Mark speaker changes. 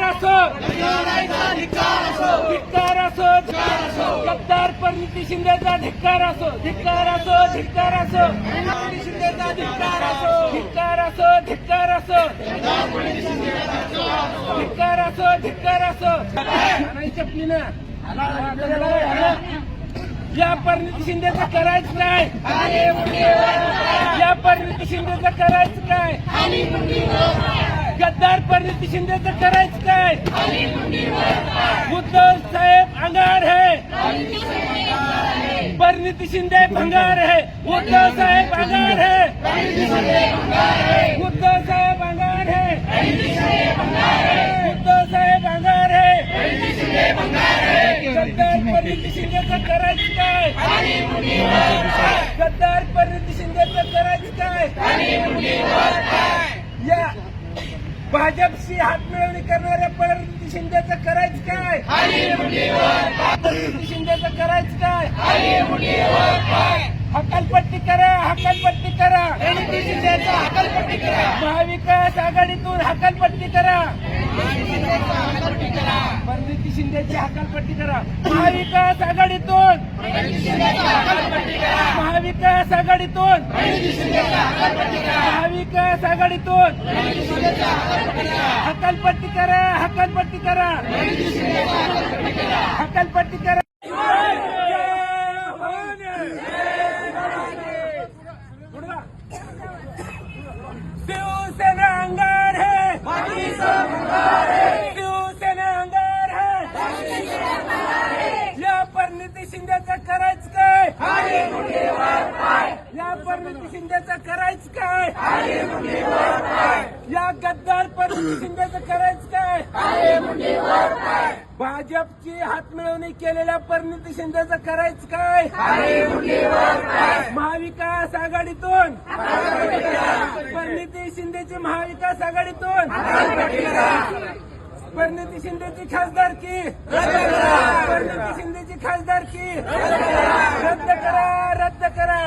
Speaker 1: असो, धिक्कार असो, गद्दार परिणिती शिंदेचा धिक्कार असो, धिक्कार असो, धिक्कार असो, शिंदेचा धिक्कार असो, धिक्कार असो, धिक्कार असो, धिक्कार असो, धिक्कार असो. चपलीनं या परिणिती शिंदेचं करायचं काय? या परिणिती शिंदेचं करायचं काय? गद्दार परिणिती शिंदेचं करायचं काय? उद्धव साहेब अंगार है, परिणिती शिंदे भंगार है. उद्धव साहेब अंगार है, उद्धव साहेब अंगार है, उद्धव साहेब अंगार है. गद्दार परिणिती शिंदेचं करायचं काय? गद्दार परिणिती शिंदेचं करायचं काय? या भाजपशी हात मिळवणी करणाऱ्या परिणिती शिंदेचं करायचं काय? परिणिती शिंदेचं करायचं काय? हकालपट्टी करा, हकालपट्टी करा, परिणिती शिंदेचं हकालपट्टी करा. महाविकास आघाडीतून हकालपट्टी करा, परिणिती शिंदेची हकालपट्टी करा. महाविकास आघाडीतून, महाविकास आघाडीतून, महाविकास आघाडीतून हकालपट्टी करा, हकालपट्टी करा, हकालपट्टी करा. शिवसेना अंगार है, शिवसेना अंगार है. या परिणिती शिंदेचं करायचं काय? या परिणिती शिंदेचं करायचं काय? या गद्दार परिणिती शिंदेचं करायचं काय? भाजपची हातमिळवणी केलेल्या परिणिती शिंदेचं करायचं काय? महाविकास आघाडीतून, परिणिती शिंदेची महाविकास आघाडीतून परिणिती शिंदेची खासदारकी, परिणिती शिंदेची खासदारकी रद्द करा, रद्द करा.